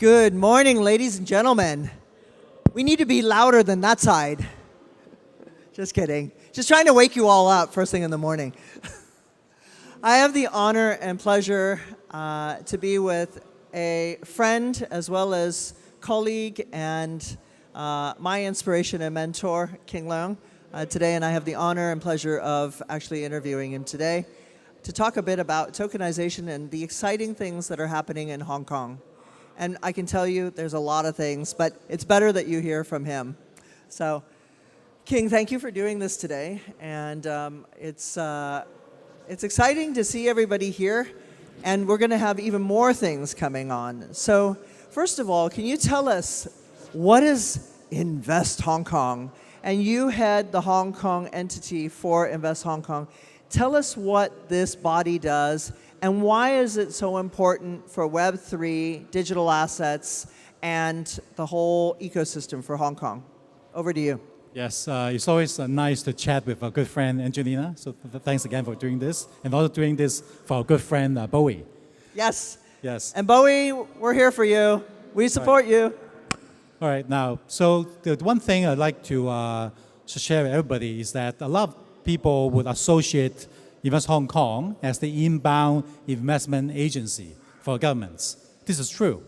Good morning, ladies and gentlemen. We need to be louder than that side. Just kidding. Just trying to wake you all up first thing in the morning. I have the honor and pleasure to be with a friend as well as colleague and my inspiration and mentor, King Leung, today, and I have the honor and pleasure of actually interviewing him today to talk a bit about tokenization and the exciting things that are happening in Hong Kong. And I can tell you there's a lot of things, but it's better that you hear from him. So, King, thank you for doing this today. And it's exciting to see everybody here. And we're going to have even more things coming on. So, first of all, can you tell us what is Invest Hong Kong? And you head the Hong Kong entity for Invest Hong Kong. Tell us what this body does. And why is it so important for Web3, digital assets, and the whole ecosystem for Hong Kong? Over to you. Yes, it's always nice to chat with a good friend, Angelina. So thanks again for doing this. And also doing this for our good friend, Bowie. Yes. Yes. And Bowie, we're here for you. We support you. All right, now, so the one thing I'd like to share with everybody is that a lot of people would associate Invest Hong Kong as the inbound investment agency for governments. This is true.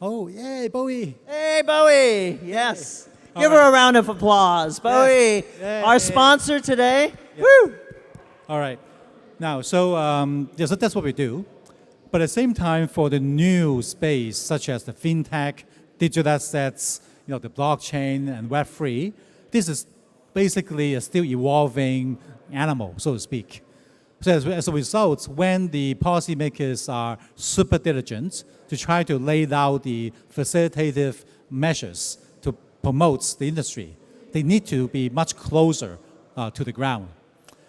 Oh, yay, Bowie. Hey, Bowie. Yes. Hey. Give her a round of applause. Bowie, Yes. our sponsor today. Yeah. Woo! All right. Now, so that's what we do. But at the same time, for the new space, such as the Fintech, digital assets, the blockchain and Web3, this is basically a still evolving animal, so to speak. So as a result, when the policymakers are super diligent to try to lay out the facilitative measures to promote the industry, they need to be much closer to the ground.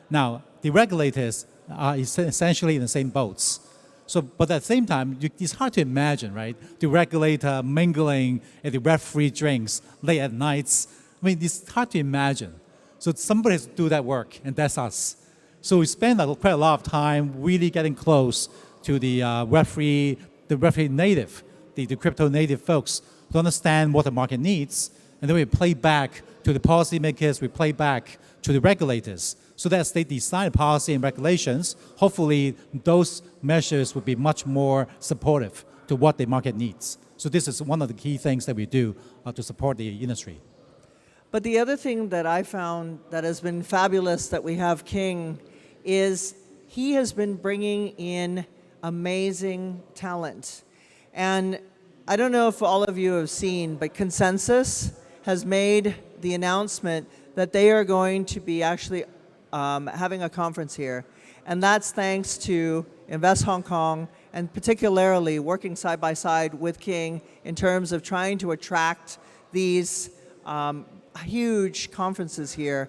Now, the regulators are essentially in the same boats. So, but at the same time, it's hard to imagine, right? The regulator mingling at the Web3 drinks late at nights. I mean, it's hard to imagine. So somebody has to do that work, and that's us. So we spend quite a lot of time really getting close to the Web3 native, the crypto native folks to understand what the market needs, and then we play back to the policymakers, we play back to the regulators. So that as they design policy and regulations, hopefully those measures will be much more supportive to what the market needs. So this is one of the key things that we do to support the industry. But the other thing that I found that has been fabulous that we have King is he has been bringing in amazing talent. And I don't know if all of you have seen, but Consensus has made the announcement that they are going to be actually having a conference here. And that's thanks to Invest Hong Kong and particularly working side by side with King in terms of trying to attract these huge conferences here.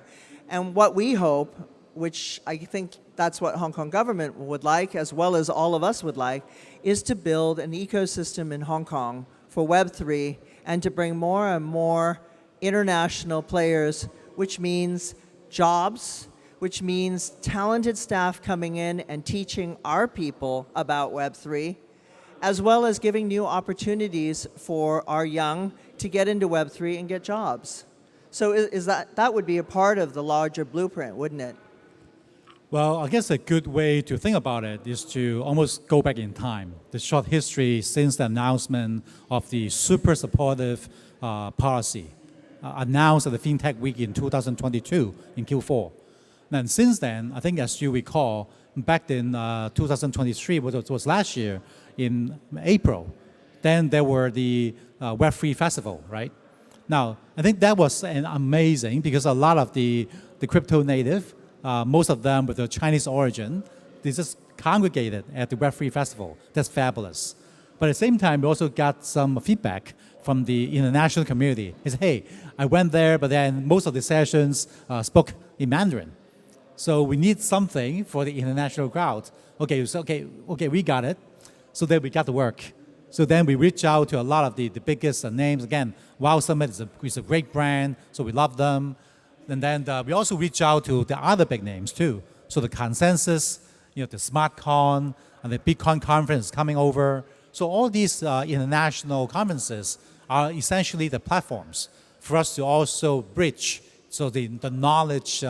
And what we hope, which I think that's what Hong Kong government would like, as well as all of us would like, is to build an ecosystem in Hong Kong for Web3 and to bring more and more international players, which means jobs, which means talented staff coming in and teaching our people about Web3, as well as giving new opportunities for our young to get into Web3 and get jobs. So is that would be a part of the larger blueprint, wouldn't it? Well, I guess a good way to think about it is to almost go back in time. The short history since the announcement of the super supportive policy announced at the Fintech Week in 2022 in Q4. And since then, I think as you recall, back in 2023, which was last year, in April, then there were the Web3 Festival, right? Now, I think that was amazing because a lot of the crypto native, most of them with a Chinese origin, they just congregated at the Web3 Festival. That's fabulous. But at the same time, we also got some feedback from the international community. It's, hey, I went there, but then most of the sessions spoke in Mandarin. So we need something for the international crowd. Okay, we got it. So then we got to work. So then we reach out to a lot of the biggest names. Again, Wow Summit is a great brand, so we love them. And then we also reach out to the other big names too. So the Consensus, the SmartCon, and the Bitcoin conference coming over. So all these international conferences are essentially the platforms for us to also bridge the knowledge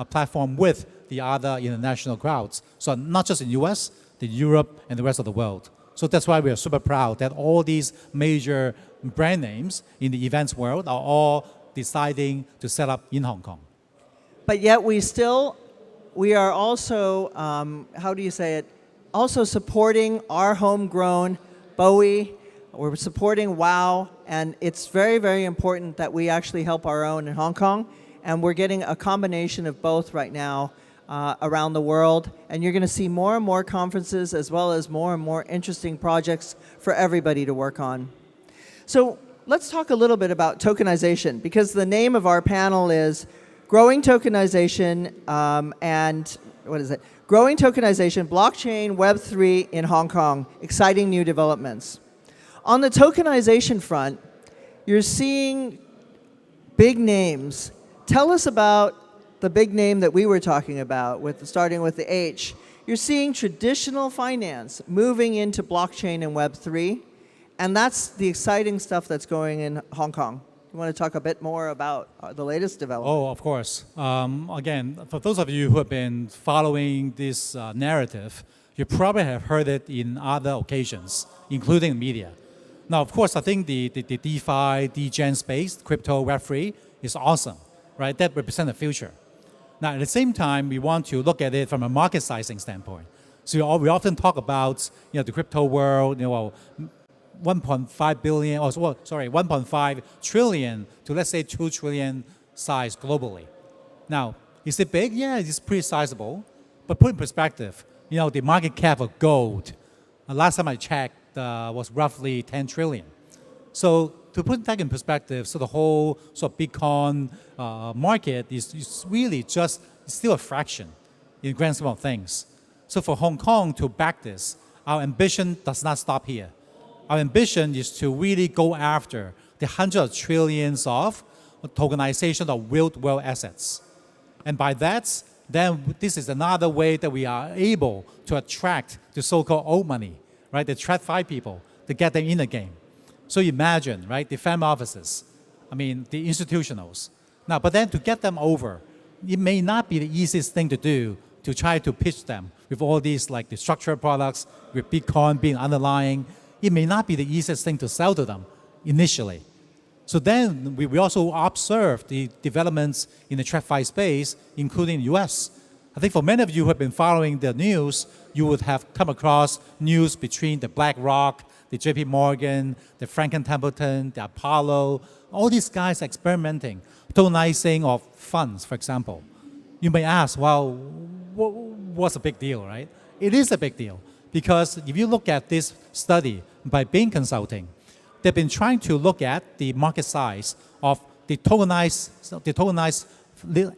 platform with the other international crowds. So not just in US, in Europe, and the rest of the world. So that's why we are super proud that all these major brand names in the events world are all deciding to set up in Hong Kong. But yet we are also, how do you say it, also supporting our homegrown Bowie. We're supporting WOW, and it's very, very important that we actually help our own in Hong Kong, and we're getting a combination of both right now around the world, and you're going to see more and more conferences as well as more and more interesting projects for everybody to work on. So let's talk a little bit about tokenization, because the name of our panel is Growing Tokenization and, what is it? Growing Tokenization, Blockchain, Web3 in Hong Kong, Exciting New Developments. On the tokenization front, you're seeing big names. Tell us about the big name that we were talking about, starting with the H. You're seeing traditional finance moving into blockchain and Web3, and that's the exciting stuff that's going in Hong Kong. You want to talk a bit more about the latest development? Oh, of course. Again, for those of you who have been following this narrative, you probably have heard it in other occasions, including media. Now, of course, I think the DeFi, DGen space, crypto, Web3 is awesome, right? That represents the future. Now, at the same time, we want to look at it from a market sizing standpoint. So we often talk about the crypto world, 1.5 billion, 1.5 trillion to let's say 2 trillion size globally. Now, is it big? Yeah, it's pretty sizable. But put in perspective, the market cap of gold, last time I checked, was roughly 10 trillion. So to put that in perspective, so the whole Bitcoin market is really just still a fraction in the grand scheme of things. So for Hong Kong to back this, our ambition does not stop here. Our ambition is to really go after the hundreds of trillions of tokenization of real-world assets. And by that, then this is another way that we are able to attract the so-called old money, right? The TradFi people, to get them in the game. So imagine, right, the family offices, the institutionals. Now, but then to get them over, it may not be the easiest thing to do to try to pitch them with all these like the structured products, with Bitcoin being underlying. It may not be the easiest thing to sell to them initially. So then we also observe the developments in the TradFi space, including the US. I think for many of you who have been following the news, you would have come across news between the BlackRock, the JP Morgan, the Franklin Templeton, the Apollo, all these guys experimenting, tokenizing of funds, for example. You may ask, well, what's a big deal, right? It is a big deal, because if you look at this study by Bain Consulting, they've been trying to look at the market size of the tokenized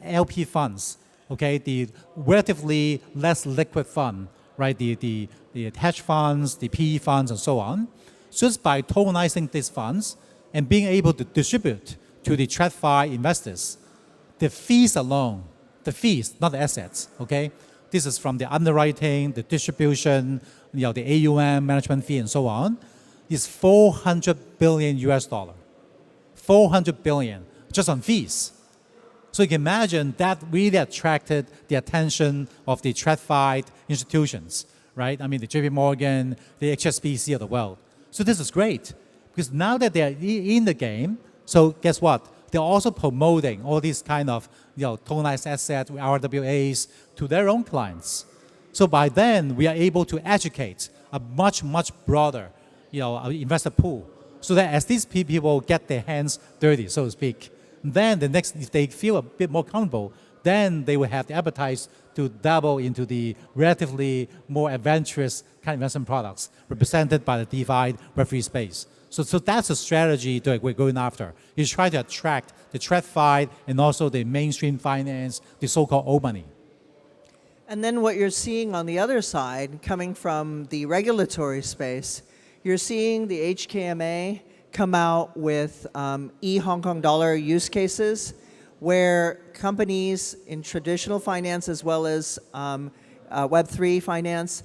LP funds, okay, the relatively less liquid fund, right, the hedge funds, the PE funds, and so on. Just by tokenizing these funds and being able to distribute to the TradFi investors, the fees alone, the fees, not the assets, okay? This is from the underwriting, the distribution, the AUM, management fee, and so on, is $400 billion US. 400 billion just on fees. So you can imagine that really attracted the attention of the TradFi institutions, right? The JP Morgan, the HSBC of the world. So this is great, because now that they're in the game, so guess what? They're also promoting all these kind of tokenized assets, RWAs, to their own clients. So by then, we are able to educate a much, much broader investor pool, so that as these people get their hands dirty, so to speak, then if they feel a bit more comfortable, then they will have the appetite to dabble into the relatively more adventurous kind of investment products represented by the DeFi Web3 space. So that's a strategy that we're going after, is try to attract the TradFi and also the mainstream finance, the so-called old money. And then what you're seeing on the other side, coming from the regulatory space, you're seeing the HKMA come out with e-Hong Kong dollar use cases where companies in traditional finance as well as Web3 finance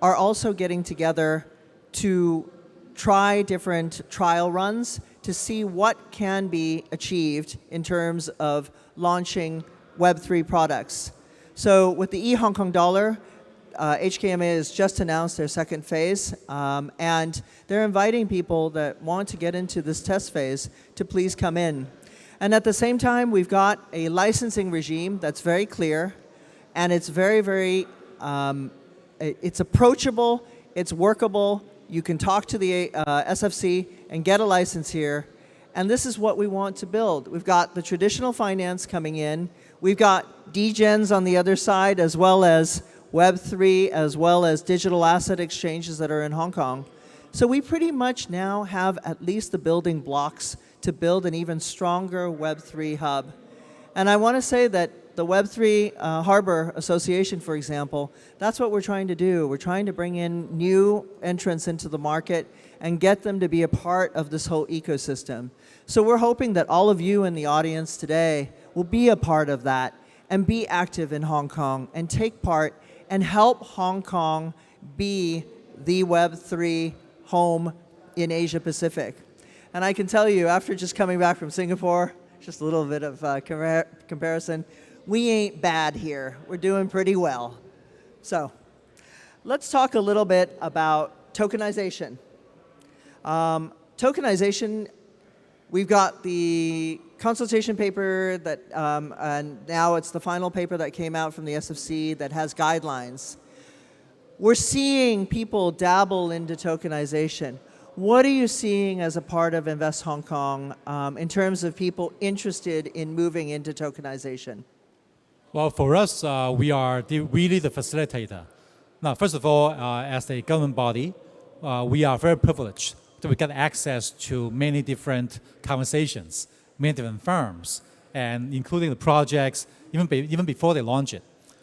are also getting together to try different trial runs to see what can be achieved in terms of launching Web3 products. So with the e-Hong Kong dollar, HKMA has just announced their second phase, and they're inviting people that want to get into this test phase to please come in. And at the same time, we've got a licensing regime that's very clear, and it's very, it's approachable, it's workable. You can talk to the SFC and get a license here. And this is what we want to build. We've got the traditional finance coming in. We've got degens on the other side, as well as Web3, as well as digital asset exchanges that are in Hong Kong. So we pretty much now have at least the building blocks to build an even stronger Web3 hub. And I want to say that the Web3 Harbor Association, for example, that's what we're trying to do. We're trying to bring in new entrants into the market and get them to be a part of this whole ecosystem. So we're hoping that all of you in the audience today will be a part of that and be active in Hong Kong and take part and help Hong Kong be the Web3 home in Asia Pacific. And I can tell you, after just coming back from Singapore, just a little bit of comparison, we ain't bad here. We're doing pretty well. So let's talk a little bit about tokenization. Tokenization, we've got the consultation paper that, and now it's the final paper that came out from the SFC that has guidelines. We're seeing people dabble into tokenization. What are you seeing as a part of Invest Hong Kong in terms of people interested in moving into tokenization? Well, for us, we are really the facilitator. Now, first of all, as a government body, we are very privileged that we get access to many different conversations, many different firms, and including the projects, even before they launch it.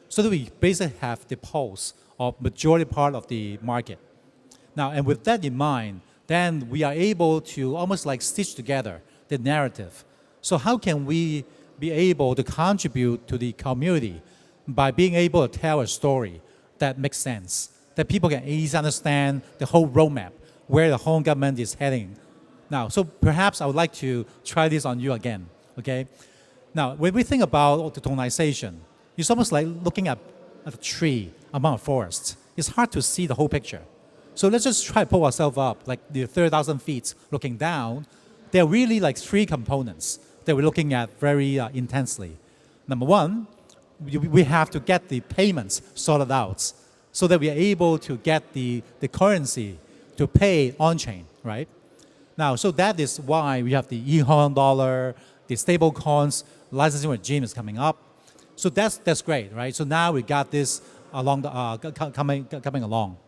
So that we basically have the pulse of majority part of the market. Now, and with that in mind, then we are able to almost like stitch together the narrative. So how can we be able to contribute to the community by being able to tell a story that makes sense, that people can easily understand the whole roadmap, where the Hong government is heading. Now, so perhaps I would like to try this on you again, okay? Now, when we think about the tokenization, it's almost like looking at a tree among a forest. It's hard to see the whole picture. So let's just try to pull ourselves up, like the 30,000 feet looking down. There are really like three components that we're looking at very intensely. Number one, we have to get the payments sorted out so that we are able to get the currency to pay on-chain, right? Now, so that is why we have the e-Hong dollar, the stable coins, licensing regime is coming up. So that's great, right? So now we got this along coming along.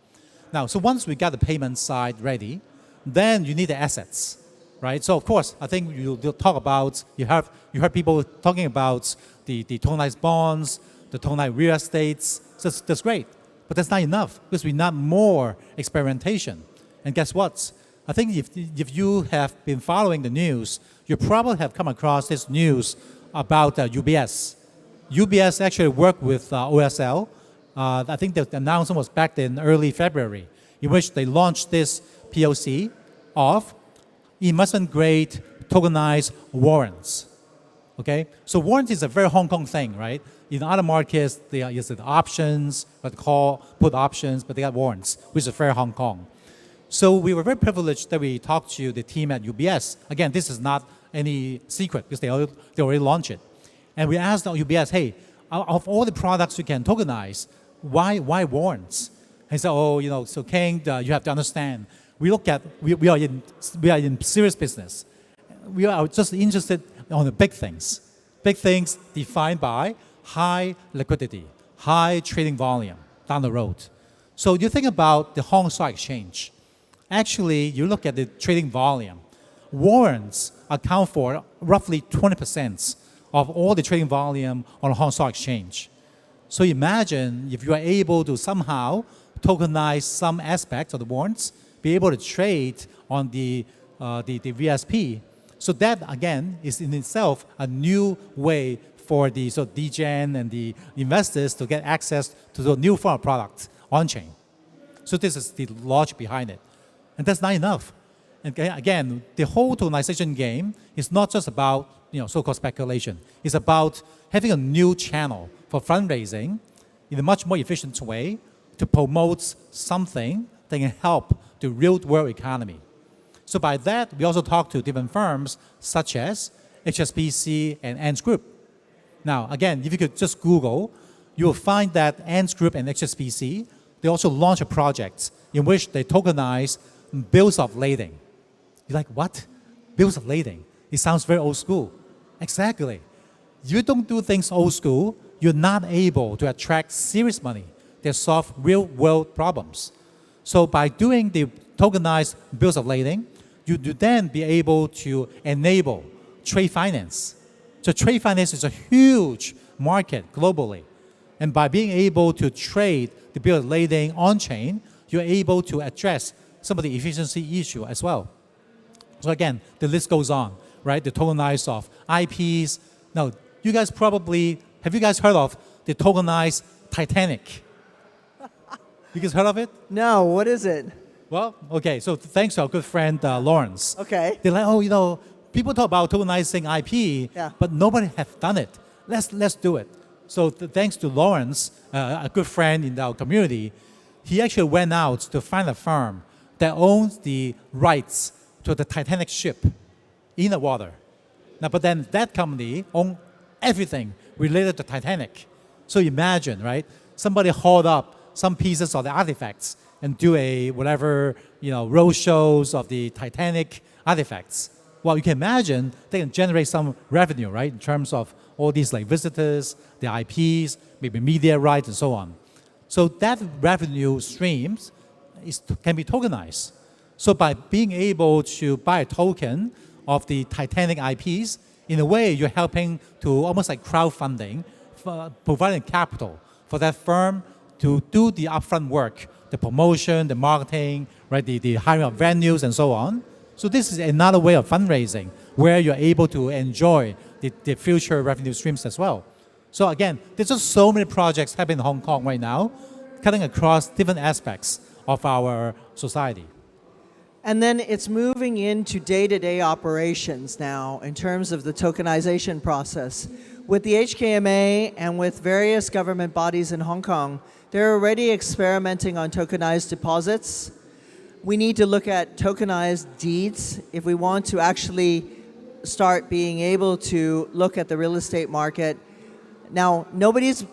Now, so once we got the payment side ready, then you need the assets, right? So of course, I think you'll talk about, you heard people talking about the tokenized bonds, the tokenized real estates. So that's great, but that's not enough because we need more experimentation. And guess what? I think if you have been following the news, you probably have come across this news about UBS. UBS actually worked with OSL. I think the announcement was back in early February, in which they launched this POC of investment-grade tokenized warrants. Okay, so warrants is a very Hong Kong thing, right? In other markets, they are the options, what they call put options, but they got warrants, which is very Hong Kong. So we were very privileged that we talked to the team at UBS. Again, this is not any secret because they already launched it. And we asked UBS, hey, of all the products you can tokenize, why warrants? And he said, oh, so King, you have to understand. We are in serious business. We are just interested on the big things. Big things defined by high liquidity, high trading volume down the road. So you think about the Hong Kong Stock Exchange. Actually, you look at the trading volume. Warrants account for roughly 20% of all the trading volume on the Hong Kong Stock Exchange. So imagine if you are able to somehow tokenize some aspects of the warrants, be able to trade on the VSP. So that, again, is in itself a new way for the DGen and the investors to get access to the new form of product on-chain. So this is the logic behind it. And that's not enough. And again, the whole tokenization game is not just about so-called speculation. It's about having a new channel for fundraising in a much more efficient way to promote something that can help the real-world economy. So by that, we also talk to different firms such as HSBC and Ants Group. Now, again, if you could just Google, you will find that Ants Group and HSBC, they also launch a project in which they tokenize bills of lading. You're like, what? Bills of lading? It sounds very old school. Exactly. You don't do things old school, you're not able to attract serious money that solve real-world problems. So by doing the tokenized bills of lading, you then be able to enable trade finance. So trade finance is a huge market globally. And by being able to trade the bill of lading on-chain, you're able to address some of the efficiency issue as well. So again, the list goes on, right? The tokenized of IPs. Now, have you guys heard of the tokenized Titanic? You guys heard of it? No, what is it? Well, okay, so thanks to our good friend Lawrence. Okay. They're like, people talk about tokenizing IP, but nobody has done it. Let's do it. So thanks to Lawrence, a good friend in our community, he actually went out to find a firm that owns the rights to the Titanic ship in the water. Now, but then that company owns everything related to Titanic. So imagine, right? Somebody hauled up some pieces of the artifacts and do road shows of the Titanic artifacts. Well, you can imagine they can generate some revenue, right? In terms of all these visitors, the IPs, maybe media rights and so on. So that revenue streams can be tokenized. So by being able to buy a token of the Titanic IPs, in a way you're helping to almost like crowdfunding, providing capital for that firm to do the upfront work, the promotion, the marketing, right, the hiring of venues and so on. So this is another way of fundraising where you're able to enjoy the future revenue streams as well. So again, there's just so many projects happening in Hong Kong right now, cutting across different aspects of our society. And then it's moving into day-to-day operations now in terms of the tokenization process. With the HKMA and with various government bodies in Hong Kong, they're already experimenting on tokenized deposits. We need to look at tokenized deeds if we want to actually start being able to look at the real estate market. Now, nobody's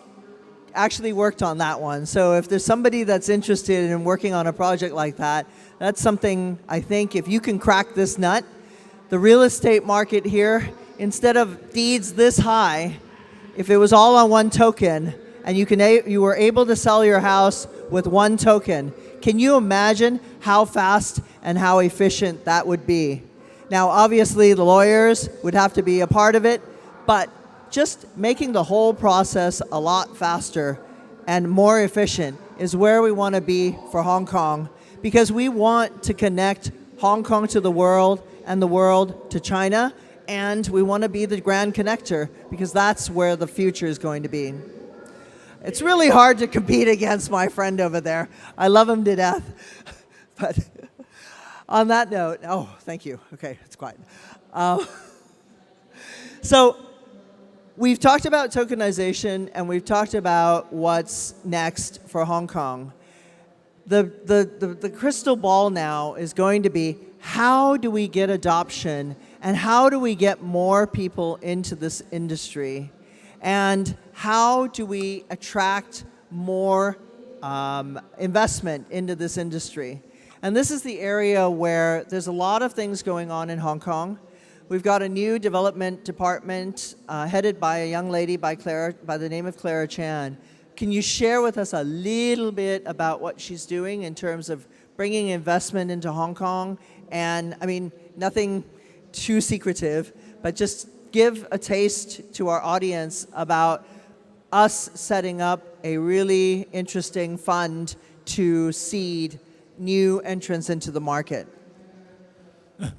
actually worked on that one. So if there's somebody that's interested in working on a project like that, that's something I think if you can crack this nut, the real estate market here, instead of deeds this high, if it was all on one token and you were able to sell your house with one token, can you imagine how fast and how efficient that would be? Now, obviously, the lawyers would have to be a part of it, but just making the whole process a lot faster and more efficient is where we want to be for Hong Kong, because we want to connect Hong Kong to the world and the world to China, and we want to be the grand connector because that's where the future is going to be. It's really hard to compete against my friend over there. I love him to death. But on that note, oh, thank you. Okay, it's quiet. So we've talked about tokenization and we've talked about what's next for Hong Kong. The crystal ball now is going to be how do we get adoption and how do we get more people into this industry? And how do we attract more investment into this industry? And this is the area where there's a lot of things going on in Hong Kong. We've got a new development department headed by a young lady by the name of Clara Chan. Can you share with us a little bit about what she's doing in terms of bringing investment into Hong Kong? And I mean, nothing too secretive, but just give a taste to our audience about us setting up a really interesting fund to seed new entrants into the market.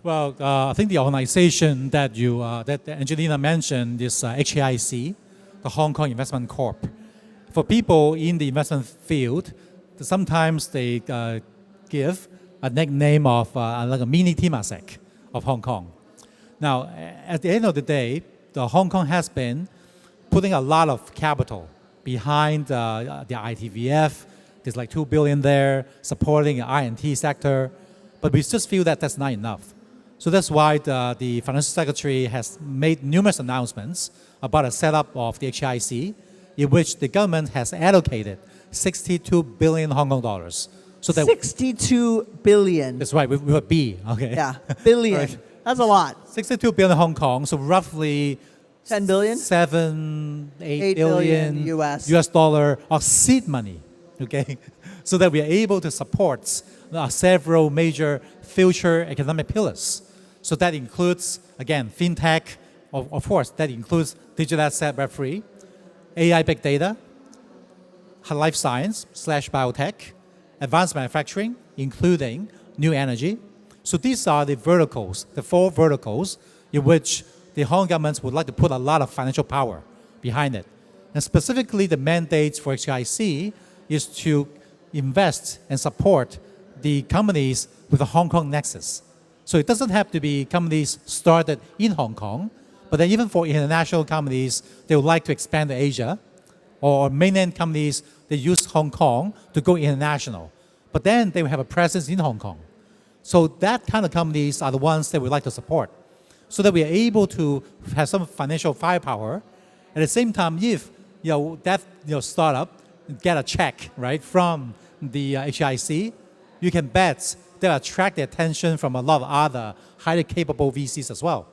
Well, I think the organization that that Angelina mentioned is HAIC, the Hong Kong Investment Corp. For people in the investment field, sometimes they give a nickname of like a mini Temasek of Hong Kong. Now, at the end of the day, Hong Kong has been putting a lot of capital behind the ITVF. There's like 2 billion there supporting the I&T sector, but we just feel that that's not enough. So that's why the Financial Secretary has made numerous announcements about a setup of the HIC, in which the government has allocated 62 billion Hong Kong dollars. So that 62 billion. that's right, with a B, okay? Yeah, billion. Right. That's a lot. 62 billion Hong Kong, so roughly 10 billion? 8 billion billion US dollar of seed money, okay? So that we are able to support several major future economic pillars. So that includes, again, fintech, of course, that includes digital asset Web3, AI big data, life science / biotech, advanced manufacturing, including new energy. So these are the verticals, the 4 verticals in which the Hong Kong government would like to put a lot of financial power behind it. And specifically, the mandate for HIC is to invest and support the companies with a Hong Kong nexus. So it doesn't have to be companies started in Hong Kong, but then even for international companies, they would like to expand to Asia, or mainland companies, they use Hong Kong to go international. But then they will have a presence in Hong Kong. So that kind of companies are the ones that we like to support, so that we are able to have some financial firepower. At the same time, if that startup get a check right from the HIC, you can bet they'll attract the attention from a lot of other highly capable VCs as well.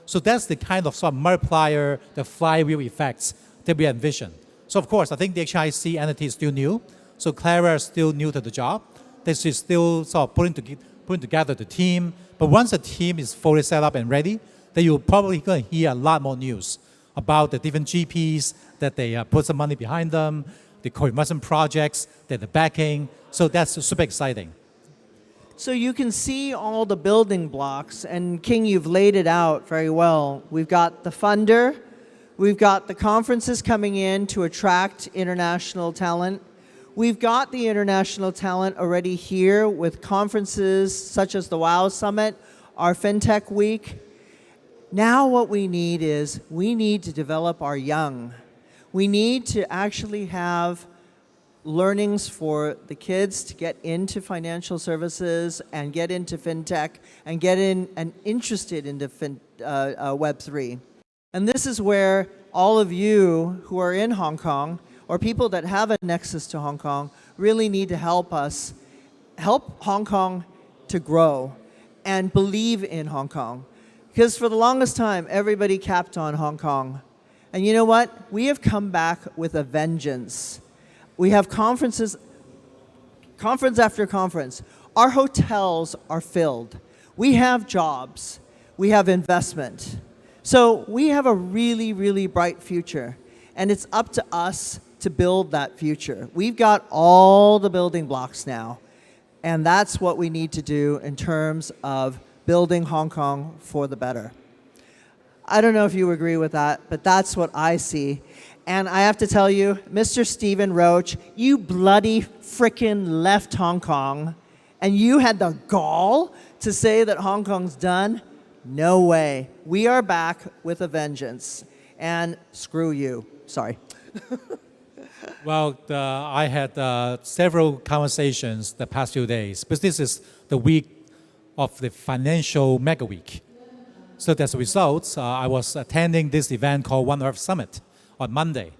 So that's the kind of sort of multiplier, the flywheel effects that we envision. So of course, I think the HIC entity is still new. So Clara is still new to the job. She's still sort of putting together the team. But once the team is fully set up and ready, then you're probably going to hear a lot more news about the different GPs that they put some money behind them, the co-investment projects that they're backing. So that's super exciting. So you can see all the building blocks, and King, you've laid it out very well. We've got the funder, we've got the conferences coming in to attract international talent. We've got the international talent already here with conferences such as the WOW Summit, our FinTech Week. Now what we need is we need to develop our young. We need to actually have learnings for the kids to get into financial services and get into fintech and get in and interested into Web3. And this is where all of you who are in Hong Kong or people that have a nexus to Hong Kong really need to help us, help Hong Kong to grow and believe in Hong Kong. Because for the longest time, everybody capped on Hong Kong. And you know what? We have come back with a vengeance. We have conference after conference. Our hotels are filled. We have jobs. We have investment. So we have a really, really bright future. And it's up to us to build that future. We've got all the building blocks now. And that's what we need to do in terms of building Hong Kong for the better. I don't know if you agree with that, but that's what I see. And I have to tell you, Mr. Stephen Roach, you bloody frickin' left Hong Kong, and you had the gall to say that Hong Kong's done? No way. We are back with a vengeance. And screw you. Sorry. Well, I had several conversations the past few days, because this is the week of the financial mega week. So as a result, I was attending this event called One Earth Summit on Monday,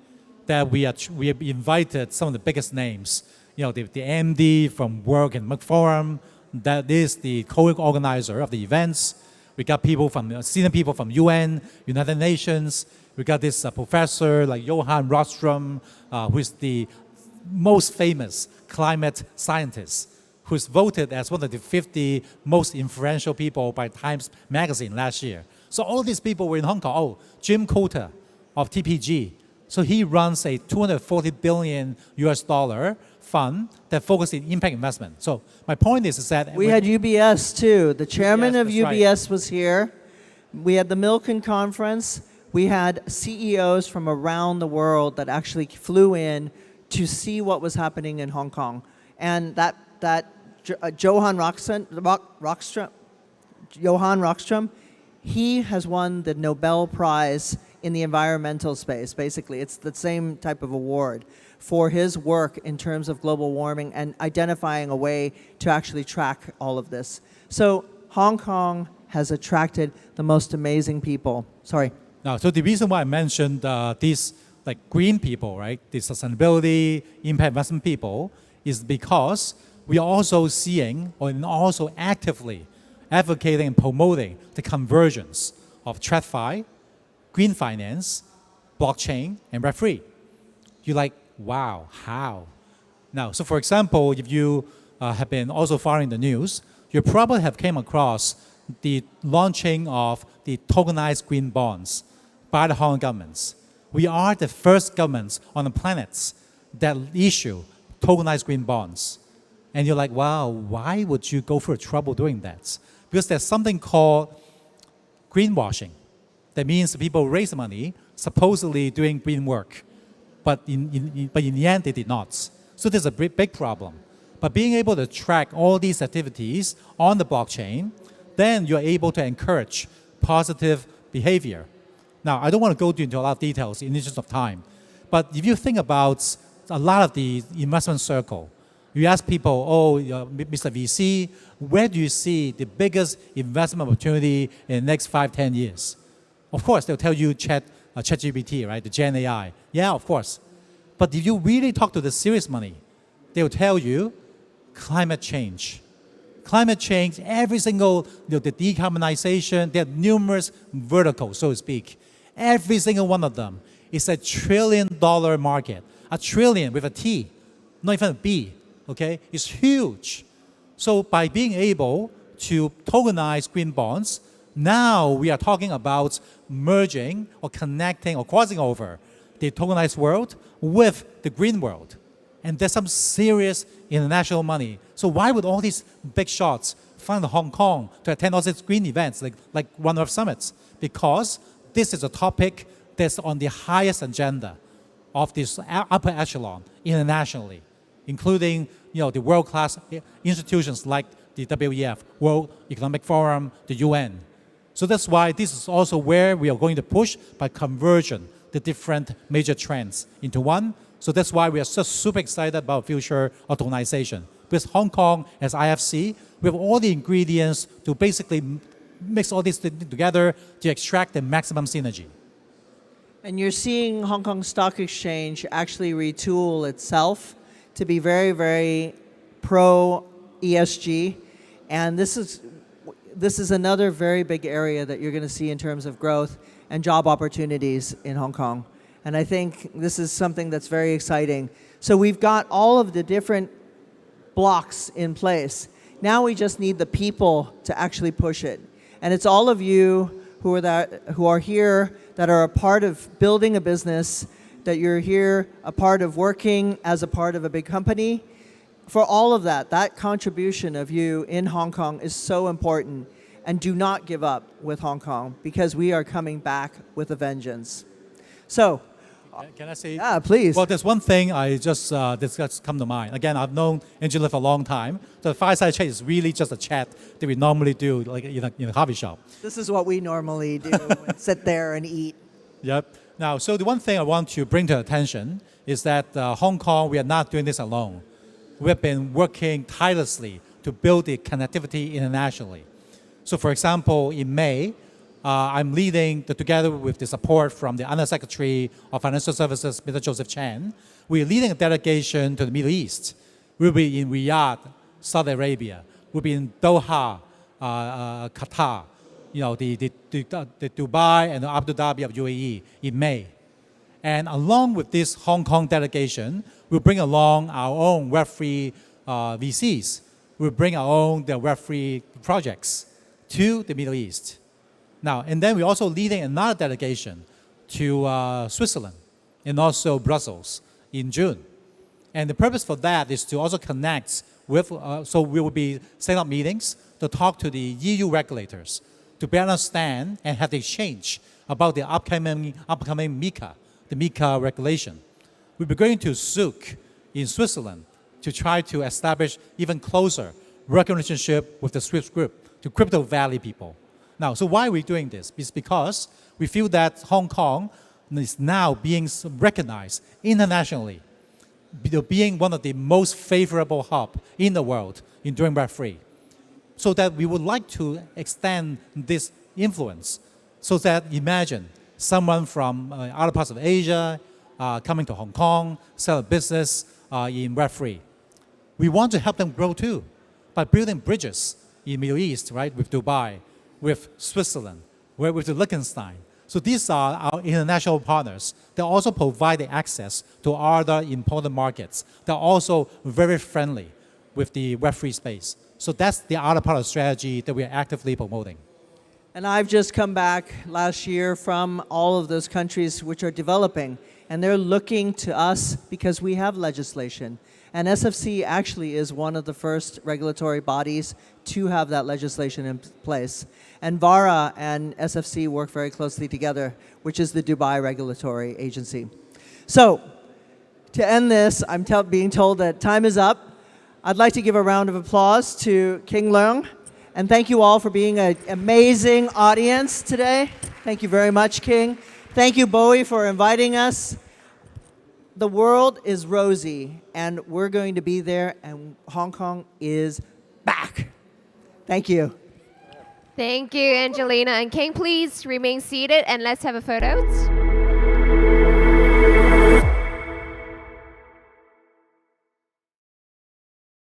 that we have invited some of the biggest names, the MD from World Economic Forum, that is the co-organizer of the events. We got senior people from UN, United Nations. We got this professor like Johan Rostrom, who is the most famous climate scientist, who's voted as one of the 50 most influential people by Times Magazine last year. So all these people were in Hong Kong. Oh, Jim Coulter of TPG. So he runs a $240 billion fund that focuses in impact investment. So my point is that we had UBS too. The chairman of UBS right. was here. We had the Milken conference. We had CEOs from around the world that actually flew in to see what was happening in Hong Kong. And that Johan Rockström, he has won the Nobel Prize in the environmental space, basically. It's the same type of award for his work in terms of global warming and identifying a way to actually track all of this. So Hong Kong has attracted the most amazing people. Sorry. Now, so the reason why I mentioned these like green people, right, the sustainability, impact investment people, is because we are also seeing or also actively advocating and promoting the convergence of TradFi, green finance, blockchain, and Web3. You're like, wow, how? Now, so for example, if you have been also following the news, you probably have came across the launching of the tokenized green bonds by the Hong Kong governments. We are the first governments on the planet that issue tokenized green bonds. And you're like, wow, why would you go through trouble doing that? Because there's something called greenwashing. That means people raise money supposedly doing green work, but in the end they did not. So there's a big problem. But being able to track all these activities on the blockchain, then you're able to encourage positive behavior. Now, I don't want to go into a lot of details in the interest of time, but if you think about a lot of the investment circle, you ask people, oh, Mr. VC, where do you see the biggest investment opportunity in the next 5-10 years? Of course, they'll tell you ChatGPT, right, the Gen AI. Yeah, of course. But if you really talk to the serious money, they'll tell you climate change. Climate change, every single, the decarbonization, there are numerous verticals, so to speak. Every single one of them is $1 trillion market. A trillion with a T, not even a B, okay? It's huge. So by being able to tokenize green bonds, now we are talking about merging or connecting or crossing over the tokenized world with the green world. And there's some serious international money. So why would all these big shots find Hong Kong to attend all these green events like One Earth Summits? Because this is a topic that's on the highest agenda of this upper echelon internationally, including the world-class institutions like the WEF, World Economic Forum, the UN. So that's why this is also where we are going to push by conversion the different major trends into one. So that's why we are just super excited about future of tokenization. With Hong Kong as IFC, we have all the ingredients to basically mix all these together to extract the maximum synergy. And you're seeing Hong Kong Stock Exchange actually retool itself to be very, very pro ESG. And this is another very big area that you're going to see in terms of growth and job opportunities in Hong Kong. And I think this is something that's very exciting. So we've got all of the different blocks in place. Now we just need the people to actually push it. And it's all of you who are here that are a part of building a business, that you're here a part of working as a part of a big company. For all of that contribution of you in Hong Kong is so important. And do not give up with Hong Kong, because we are coming back with a vengeance. So, can I say? Yeah, please. Well, there's one thing that's come to mind. Again, I've known Angelina for a long time. The Fireside chat is really just a chat that we normally do like in a coffee shop. This is what we normally do, sit there and eat. Yep. Now, so the one thing I want to bring to attention is that Hong Kong, we are not doing this alone. We have been working tirelessly to build the connectivity internationally. So for example, in May, I'm leading, together with the support from the Under Secretary of Financial Services, Mr. Joseph Chan, we're leading a delegation to the Middle East. We'll be in Riyadh, Saudi Arabia. We'll be in Doha, Qatar, the Dubai and the Abu Dhabi of UAE in May. And along with this Hong Kong delegation, we'll bring along our own Web3 VCs. We'll bring our own Web3 projects to the Middle East. Now, and then we're also leading another delegation to Switzerland and also Brussels in June. And the purpose for that is to also connect with, so we will be setting up meetings to talk to the EU regulators to better understand and have the exchange about the upcoming MiCA, the MiCA regulation. We'll be going to Zug in Switzerland to try to establish even closer working relationship with the Swiss group, the Crypto Valley people. Now, so why are we doing this? It's because we feel that Hong Kong is now being recognized internationally, being one of the most favorable hub in the world in doing Web3. So that we would like to extend this influence. So that imagine someone from other parts of Asia coming to Hong Kong, sell a business in Web3. We want to help them grow too by building bridges in Middle East, right, with Dubai, with Switzerland, with the Liechtenstein. So these are our international partners. They also provide the access to other important markets. They're also very friendly with the Web3 space. So that's the other part of the strategy that we are actively promoting. And I've just come back last year from all of those countries which are developing, and they're looking to us because we have legislation. And SFC actually is one of the first regulatory bodies to have that legislation in place. And VARA and SFC work very closely together, which is the Dubai regulatory agency. So, to end this, I'm being told that time is up. I'd like to give a round of applause to King Leung. And thank you all for being an amazing audience today. Thank you very much, King. Thank you, Bowie, for inviting us. The world is rosy, and we're going to be there, and Hong Kong is back. Thank you. Thank you, Angelina and King. Please remain seated and let's have a photo.